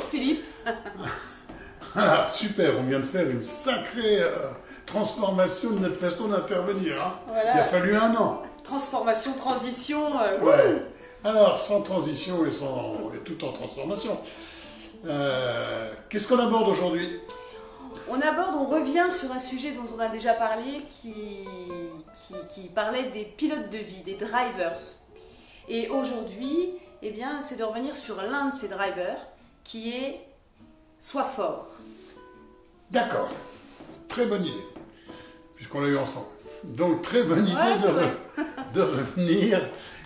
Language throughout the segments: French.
Philippe. Ah, super, on vient de faire une sacrée transformation de notre façon d'intervenir. Hein. Voilà. Il a fallu 1 an. Transformation, transition. Ouais. Alors, sans transition et tout en transformation. Qu'est-ce qu'on aborde aujourd'hui? On revient sur un sujet dont on a déjà parlé, qui parlait des pilotes de vie, des drivers. Et aujourd'hui, eh bien, c'est de revenir sur l'un de ces drivers, qui est « Sois fort ». D'accord. Très bonne idée, puisqu'on l'a eu ensemble. Donc, très bonne idée de revenir,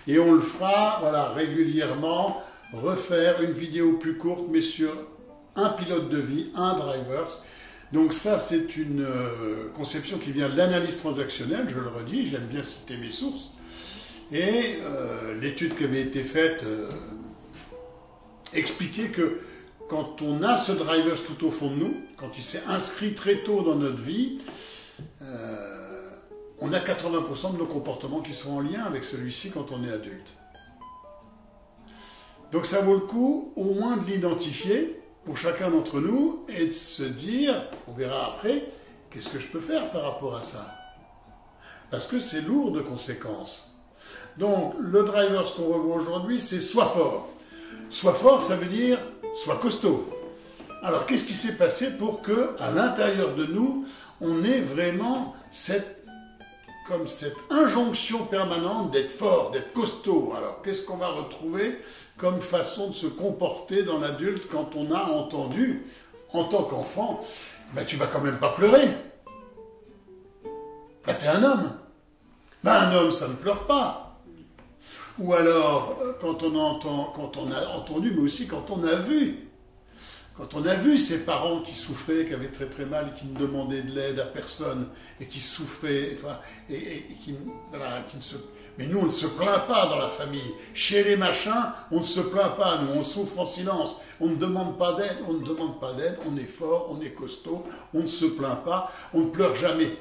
et on le fera voilà, régulièrement, refaire une vidéo plus courte, mais sur un pilote de vie, un driver. Donc ça, c'est une conception qui vient de l'analyse transactionnelle, je le redis, j'aime bien citer mes sources. Et l'étude qui avait été faite expliquait que quand on a ce driver tout au fond de nous, quand il s'est inscrit très tôt dans notre vie, on a 80% de nos comportements qui sont en lien avec celui-ci quand on est adulte. Donc ça vaut le coup au moins de l'identifier pour chacun d'entre nous et de se dire, on verra après, qu'est-ce que je peux faire par rapport à ça? Parce que c'est lourd de conséquences. Donc le driver, ce qu'on revoit aujourd'hui, c'est sois fort. Sois fort, ça veut dire sois costaud. Alors qu'est-ce qui s'est passé pour que, à l'intérieur de nous, on ait vraiment cette injonction permanente d'être fort, d'être costaud? Alors qu'est-ce qu'on va retrouver comme façon de se comporter dans l'adulte quand on a entendu, en tant qu'enfant, ben, tu vas quand même pas pleurer. Ben, t'es un homme. Ben, un homme, ça ne pleure pas. Ou alors, quand on a entendu, mais aussi quand on a vu. Quand on a vu ces parents qui souffraient, qui avaient très très mal et qui ne demandaient de l'aide à personne et qui souffraient, et qui ne se... Mais nous, on ne se plaint pas dans la famille. Chez les machins, on ne se plaint pas, nous, on souffre en silence. On ne demande pas d'aide, on est fort, on est costaud, on ne se plaint pas, on ne pleure jamais.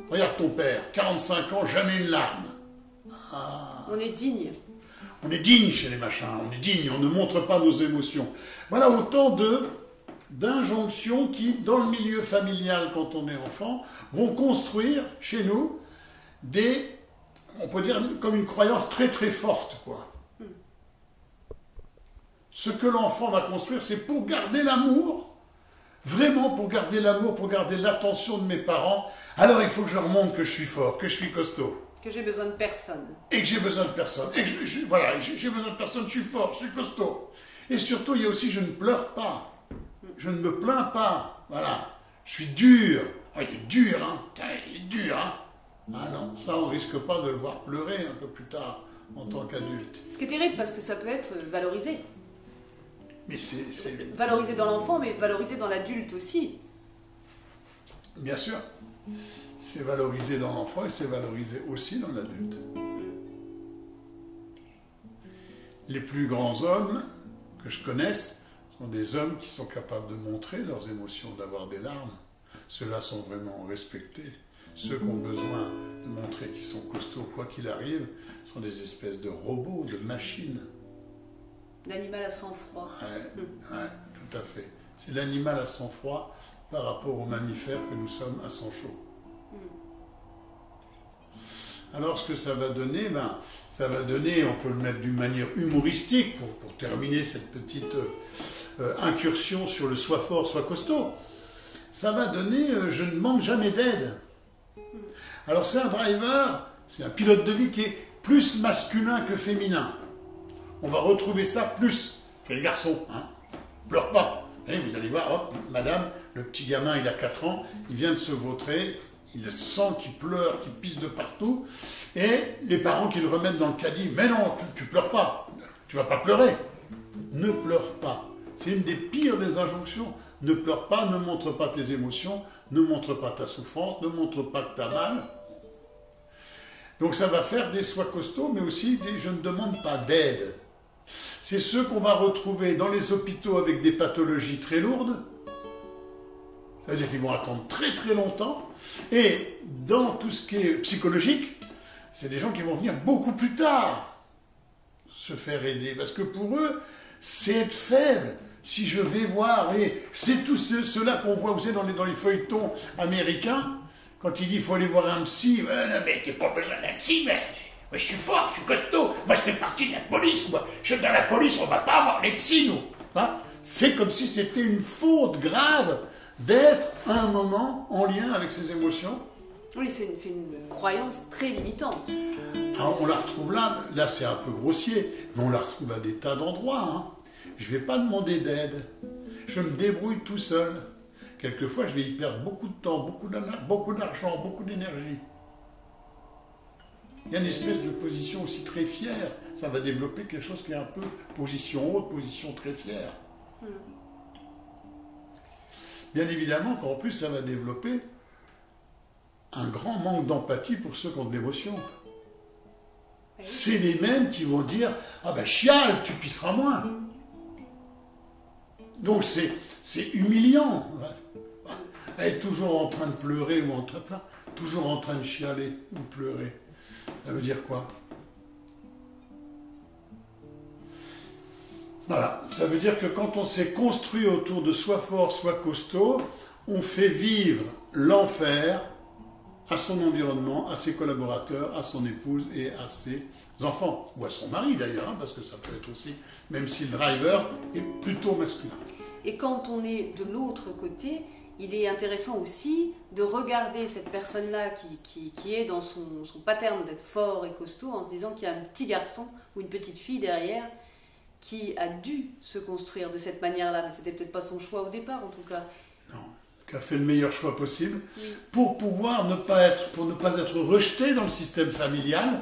Regarde ton père, 45 ans, jamais une larme. Ah. On est digne. On est digne chez les machins, on est digne, on ne montre pas nos émotions. Voilà autant d'injonctions qui, dans le milieu familial, quand on est enfant, vont construire chez nous on peut dire comme une croyance très très forte, quoi. Ce que l'enfant va construire, c'est pour garder l'amour, vraiment pour garder l'amour, pour garder l'attention de mes parents. Alors il faut que je leur montre que je suis fort, que je suis costaud. Que j'ai besoin de personne. Et que j'ai besoin de personne. Et que voilà, j'ai besoin de personne, je suis fort, je suis costaud. Et surtout, il y a aussi, je ne pleure pas. Je ne me plains pas. Voilà. Je suis dur. Oh, il est dur, hein. Il est dur, hein. Ah non, ça, on risque pas de le voir pleurer un peu plus tard, en tant qu'adulte. Ce qui est terrible, parce que ça peut être valorisé. Mais c'est... Valorisé dans l'enfant, mais valorisé dans l'adulte aussi. Bien sûr. C'est valorisé dans l'enfant et c'est valorisé aussi dans l'adulte. Les plus grands hommes que je connaisse sont des hommes qui sont capables de montrer leurs émotions, d'avoir des larmes. Ceux-là sont vraiment respectés. Ceux qui ont besoin de montrer qu'ils sont costauds, quoi qu'il arrive, sont des espèces de robots, de machines. L'animal à sang-froid. Ouais, tout à fait. C'est l'animal à sang-froid par rapport aux mammifères que nous sommes à sang chaud. Alors ce que ça va donner, ça va donner, on peut le mettre d'une manière humoristique pour terminer cette petite incursion sur le sois fort, sois costaud. Ça va donner je ne manque jamais d'aide. Alors c'est un driver, c'est un pilote de vie qui est plus masculin que féminin. On va retrouver ça plus chez les garçons. Hein. Pleure pas. Et vous allez voir, hop, madame, le petit gamin, il a 4 ans, il vient de se vautrer, il sent qu'il pleure, qu'il pisse de partout, et les parents qui le remettent dans le caddie, mais non, tu pleures pas, tu vas pas pleurer. Ne pleure pas. C'est une des pires des injonctions. Ne pleure pas, ne montre pas tes émotions, ne montre pas ta souffrance, ne montre pas que tu as mal. Donc ça va faire des sois costauds, mais aussi des je ne demande pas d'aide. C'est ceux qu'on va retrouver dans les hôpitaux avec des pathologies très lourdes. Ça veut dire qu'ils vont attendre très très longtemps. Et dans tout ce qui est psychologique, c'est des gens qui vont venir beaucoup plus tard se faire aider. Parce que pour eux, c'est être faible, Si je vais voir, et c'est tous ceux-là qu'on voit, vous savez, dans les feuilletons américains, quand il dit qu'il faut aller voir un psy, non mais t'as pas besoin d'un psy, mais je suis fort, je suis costaud, moi je fais partie de la police, moi. Je suis dans la police, on va pas avoir les psys, nous. Hein? C'est comme si c'était une faute grave d'être à un moment en lien avec ses émotions. Oui, c'est une croyance très limitante. Alors, on la retrouve là c'est un peu grossier, mais on la retrouve à des tas d'endroits. Hein. Je ne vais pas demander d'aide, je me débrouille tout seul. Quelquefois, je vais y perdre beaucoup de temps, beaucoup d'argent, beaucoup d'énergie. Il y a une espèce de position aussi très fière. Ça va développer quelque chose qui est un peu position haute, position très fière. Bien évidemment qu'en plus, ça va développer un grand manque d'empathie pour ceux qui ont de l'émotion. C'est les mêmes qui vont dire « Ah ben chiale, tu pisseras moins ». Donc c'est humiliant. Elle est toujours en train de pleurer ou toujours en train de chialer ou pleurer. Ça veut dire quoi? Voilà, ça veut dire que quand on s'est construit autour de soit fort, soit costaud, on fait vivre l'enfer à son environnement, à ses collaborateurs, à son épouse et à ses enfants. Ou à son mari d'ailleurs, hein, parce que ça peut être aussi, même si le driver est plutôt masculin. Et quand on est de l'autre côté, il est intéressant aussi de regarder cette personne-là qui est dans son pattern d'être fort et costaud en se disant qu'il y a un petit garçon ou une petite fille derrière qui a dû se construire de cette manière-là, mais c'était peut-être pas son choix au départ en tout cas. Non, qui a fait le meilleur choix possible pour pouvoir ne pas être rejeté dans le système familial.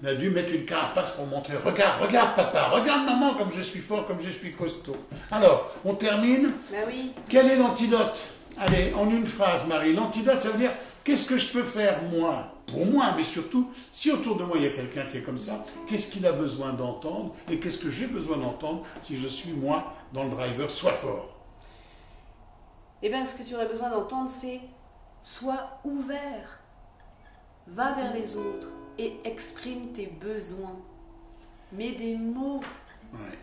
Il a dû mettre une carapace pour montrer, regarde papa, regarde maman comme je suis fort, comme je suis costaud. Alors, on termine. Ben oui. Quel est l'antidote? Allez, en une phrase, Marie. L'antidote, ça veut dire, qu'est-ce que je peux faire, moi, pour moi, mais surtout, si autour de moi, il y a quelqu'un qui est comme ça, qu'est-ce qu'il a besoin d'entendre et qu'est-ce que j'ai besoin d'entendre si je suis, moi, dans le driver, sois fort? Eh bien, ce que tu aurais besoin d'entendre, c'est sois ouvert, va vers les autres et exprime tes besoins. Mets des mots. Ouais.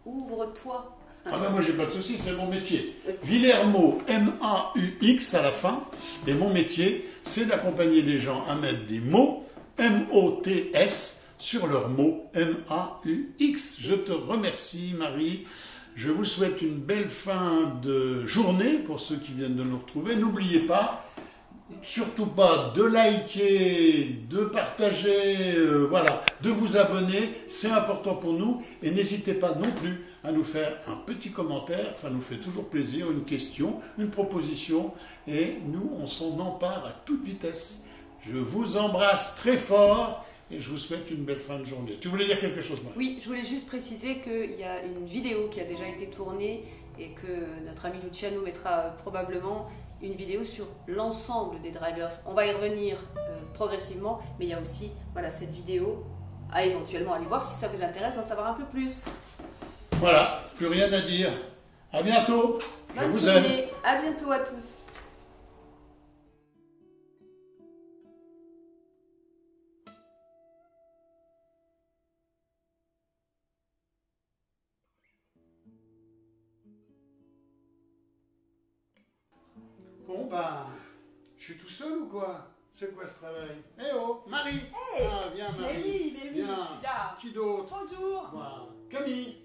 Ouvre-toi. Ah ben moi j'ai pas de souci, c'est mon métier. Villermo, M-A-U-X à la fin, et mon métier, c'est d'accompagner les gens à mettre des mots, M-O-T-S, sur leurs mots, M-A-U-X. Je te remercie Marie, je vous souhaite une belle fin de journée pour ceux qui viennent de nous retrouver. N'oubliez pas, surtout pas de liker, de partager, voilà, de vous abonner, c'est important pour nous, et n'hésitez pas non plus à nous faire un petit commentaire, ça nous fait toujours plaisir, une question, une proposition, et nous, on s'en empare à toute vitesse. Je vous embrasse très fort, et je vous souhaite une belle fin de journée. Tu voulais dire quelque chose, Marie? Oui, je voulais juste préciser qu'il y a une vidéo qui a déjà été tournée, et que notre ami Luciano mettra probablement une vidéo sur l'ensemble des drivers. On va y revenir progressivement, mais il y a aussi cette vidéo à éventuellement aller voir si ça vous intéresse d'en savoir un peu plus. Voilà, plus rien à dire. À bientôt. Je vous aime. À bientôt à tous. Bon ben, je suis tout seul ou quoi? C'est quoi ce travail? Eh oh, Marie! Hey, ah, viens Marie! mais oui, viens. je suis là. Qui d'autre? Bonjour. Moi. Camille!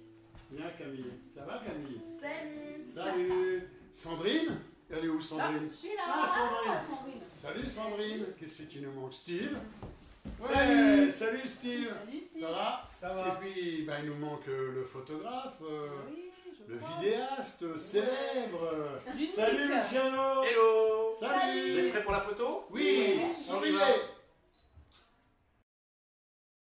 Viens Camille. Ça va Camille? Salut. Salut! Sandrine? Elle est où Sandrine? Je suis là. Ah, Sandrine. Sandrine. Salut Sandrine! Qu'est-ce que tu nous manques? Steve? Ouais, Salut. salut Steve! Salut, Steve. Ça va? Ça va. Et puis, ben, il nous manque le photographe, Oui, je le crois. vidéaste célèbre. Salut, Salut Nick. Luciano! Hello! Salut! Vous êtes prêts pour la photo? Oui! Oui. Souriez!